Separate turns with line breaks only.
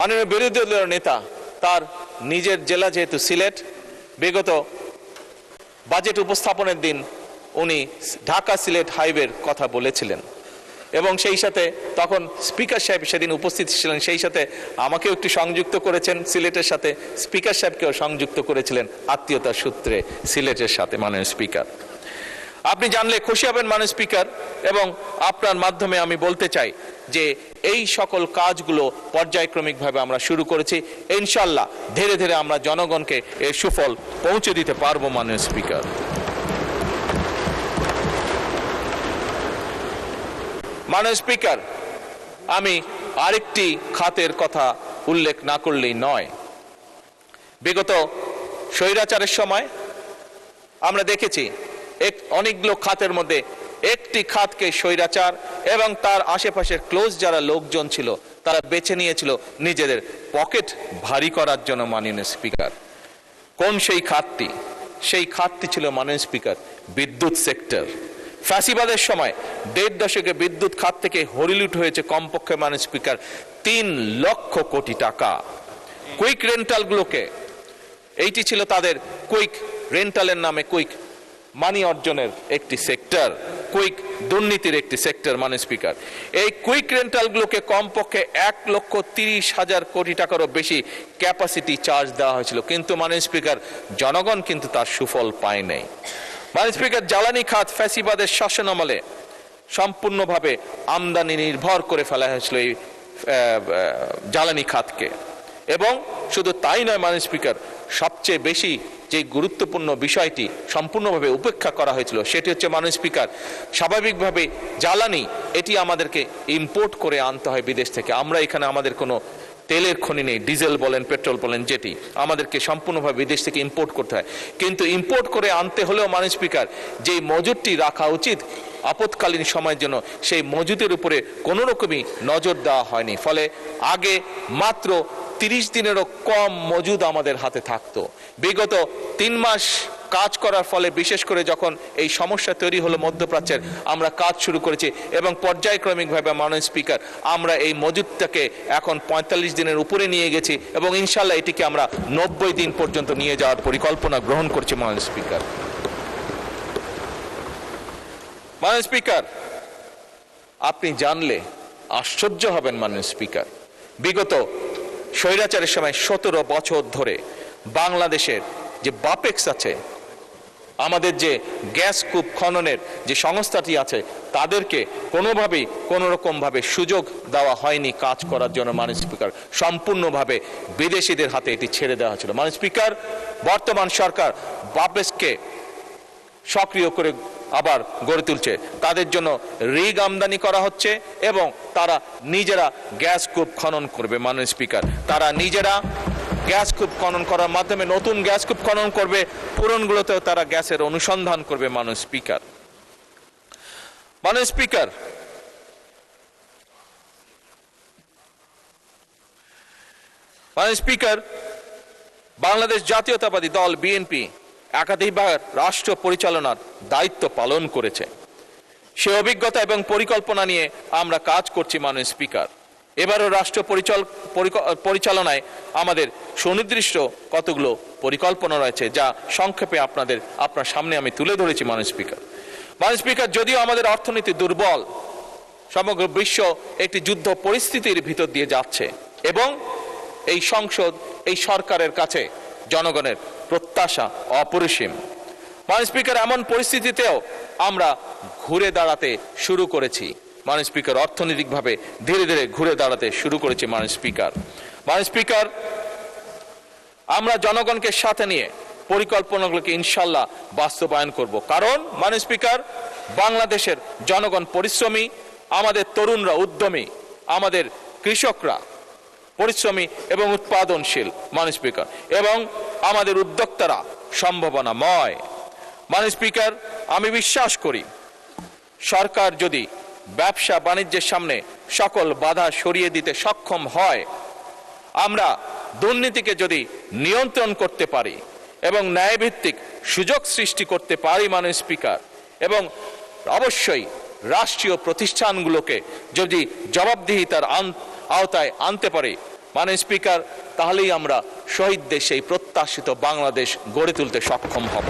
মাননীয় বিরোধী দলের নেতা তার নিজের জেলা যেহেতু সিলেট, বিগত বাজেট উপস্থাপনের দিন উনি ঢাকা সিলেট হাইওয়ের কথা বলেছিলেন এবং সেই সাথে তখন স্পিকার সাহেব সেদিন উপস্থিত ছিলেন, সেই সাথে আমাকেও একটু সংযুক্ত করেছেন সিলেটের সাথে, স্পিকার সাহেবকেও সংযুক্ত করেছিলেন আত্মীয়তার সূত্রে সিলেটের সাথে। মাননীয় স্পিকার, আপনি জানলে খুশি হবেন মাননীয় স্পিকার, এবং আপনার মাধ্যমে আমি বলতে চাই যে এই সকল কাজগুলো পর্যায়ক্রমিকভাবে আমরা শুরু করেছি। ইনশাল্লাহ ধীরে ধীরে আমরা জনগণকে এর সুফল পৌঁছে দিতে পারবো। মাননীয় স্পিকার, মাননীয় স্পিকার, আমি আরেকটি খাতের কথা উল্লেখ না করলেই নয়। বিগত স্বৈরাচারের সময় আমরা দেখেছি অনেকগুলো খাতের মধ্যে একটি খাতকে স্বৈরাচার এবং তার আশেপাশের ক্লোজ যারা লোকজন ছিল তারা বেছে নিয়েছিল নিজেদের পকেট ভারী করার জন্য। মাননীয় স্পিকার, কোন সেই খাতটি? সেই খাতটি ছিল মাননীয় স্পিকার বিদ্যুৎ সেক্টর। ফ্যাসিবাদের সময় 1.5 দশকে বিদ্যুৎ খাত থেকে হরিলুট হয়েছে কমপক্ষে মাননীয় স্পিকার 3 লক্ষ কোটি টাকা। কুইক রেন্টালগুলোকে, এইটি ছিল তাদের কুইক রেন্টালের নামে কুইক মানি অর্জনের একটি সেক্টর, কুইক দুর্নীতির একটি সেক্টর। মাননীয় স্পিকার, এই কুইক রেন্টালগুলোকে কমপক্ষে 1,30,000 কোটি টাকারও বেশি ক্যাপাসিটি চার্জ দেওয়া হয়েছিল, কিন্তু মাননীয় স্পিকার জনগণ কিন্তু তার সুফল পায় নাই। মাননীয় স্পিকার, জ্বালানি খাত ফ্যাসিবাদের শাসনামলে সম্পূর্ণভাবে আমদানি নির্ভর করে ফেলা হয়েছিল এই জ্বালানি খাতকে, এবং শুধু তাই নয় মাননীয় স্পিকার, সবচেয়ে বেশি যে গুরুত্বপূর্ণ বিষয়টি সম্পূর্ণভাবে উপেক্ষা করা হয়েছিল সেটি হচ্ছে মাননীয় স্পিকার স্বাভাবিকভাবে জ্বালানি এটি আমাদেরকে ইম্পোর্ট করে আনতে হয় বিদেশ থেকে। আমরা এখানে আমাদের কোনো তেলের খনি নেই, ডিজেল বলেন পেট্রোল বলেন, যেটি আমাদেরকে সম্পূর্ণভাবে বিদেশ থেকে ইম্পোর্ট করতে হয়। কিন্তু ইম্পোর্ট করে আনতে হলেও মাননীয় স্পিকার যে মজুদটি রাখা উচিত আপৎকালীন সময়ের জন্য, সেই মজুদের উপরে কোনো রকমই নজর দেওয়া হয়নি। ফলে আগে মাত্র 30 দিনেরও কম মজুদ আমাদের হাতে থাকতো। বিগত 3 মাস কাজ করার ফলে, বিশেষ করে যখন এই সমস্যা তৈরি হলো মধ্যপ্রাচ্যের, আমরা কাজ শুরু করেছি এবং পর্যায়ক্রমিকভাবে মাননীয় স্পিকার আমরা এই মজুদটাকে এখন 45 দিনের উপরে নিয়ে গেছি এবং ইনশাল্লাহ এটিকে আমরা 90 দিন পর্যন্ত নিয়ে যাওয়ার পরিকল্পনা গ্রহণ করছি। মাননীয় স্পিকার, মাননীয় স্পিকার, আপনি জানলে আশ্চর্য হবেন মাননীয় স্পিকার, বিগত স্বৈরাচারের সময় 17 বছর ধরে বাংলাদেশের যে বাপেক্স আছে, আমাদের যে গ্যাস কূপ খননের যে সংস্থাটি আছে, তাদেরকে কোনোভাবেই কোনো রকমভাবে সুযোগ দেওয়া হয়নি কাজ করার জন্য। মাননীয় স্পিকার, সম্পূর্ণভাবে বিদেশিদের হাতে এটি ছেড়ে দেওয়া হয়েছিল। মাননীয় স্পিকার, বর্তমান সরকার বাপেক্সকে সক্রিয় করে আবার গড়ে তুলছে, তাদের জন্য রিগ আমদানি করা হচ্ছে এবং তারা নিজেরা গ্যাস কূপ খনন করবে। মাননীয় স্পিকার, তারা নিজেরা গ্যাস কূপ খনন করার মাধ্যমে নতুন গ্যাস কূপ খনন করবে, পুরনগুলোতেও তারা গ্যাসের অনুসন্ধান করবে। মাননীয় স্পিকার, মাননীয় স্পিকার, মাননীয় স্পিকার, বাংলাদেশ জাতীয়তাবাদী দল বিএনপি একাধিকবার রাষ্ট্র পরিচালনার দায়িত্ব পালন করেছে। সে অভিজ্ঞতা এবং পরিকল্পনা নিয়ে আমরা কাজ করছি। মাননীয় স্পিকার, এবারও রাষ্ট্র পরিচালনায় আমাদের সুনির্দিষ্ট কতগুলো পরিকল্পনা রয়েছে, যা সংক্ষেপে আপনার সামনে আমি তুলে ধরেছি। মাননীয় স্পিকার, মাননীয় স্পিকার, যদিও আমাদের অর্থনীতি দুর্বল, সমগ্র বিশ্ব একটি যুদ্ধ পরিস্থিতির ভিতর দিয়ে যাচ্ছে এবং এই সংসদ, এই সরকারের কাছে জনগণের প্রত্যাশা অপরিসীম। মাননীয় স্পিকার, এমন পরিস্থিতিতেও আমরা ঘুরে দাঁড়াতে শুরু করেছি। মাননীয় স্পিকার, অর্থনৈতিকভাবে ধীরে ধীরে ঘুরে দাঁড়াতে শুরু করেছি। মাননীয় স্পিকার, মাননীয় স্পিকার, আমরা জনগণকে সাথে নিয়ে পরিকল্পনাগুলোকে ইনশাল্লাহ বাস্তবায়ন করব। কারণ মাননীয় স্পিকার, বাংলাদেশের জনগণ পরিশ্রমী, আমাদের তরুণরা উদ্যমী, আমাদের কৃষকরা পরিশ্রমী এবং উৎপাদনশীল। মাননীয় স্পিকার, এবং আমাদের উদ্যোক্তারা সম্ভাবনাময়। মাননীয় স্পিকার, আমি বিশ্বাস করি সরকার যদি ব্যবসা বাণিজ্যের সামনে সকল বাধা সরিয়ে দিতে সক্ষম হয়, আমরা দুর্নীতিকে যদি নিয়ন্ত্রণ করতে পারি এবং ন্যায়ভিত্তিক সুযোগ সৃষ্টি করতে পারি মাননীয় স্পিকার, এবং অবশ্যই রাষ্ট্রীয় প্রতিষ্ঠানগুলোকে যদি জবাবদিহিতার আওতায় আনতে পারি, মাননীয় স্পিকার, তাহলেই আমরা শহীদদের সেই প্রত্যাশিত বাংলাদেশ গড়ে তুলতে সক্ষম হব।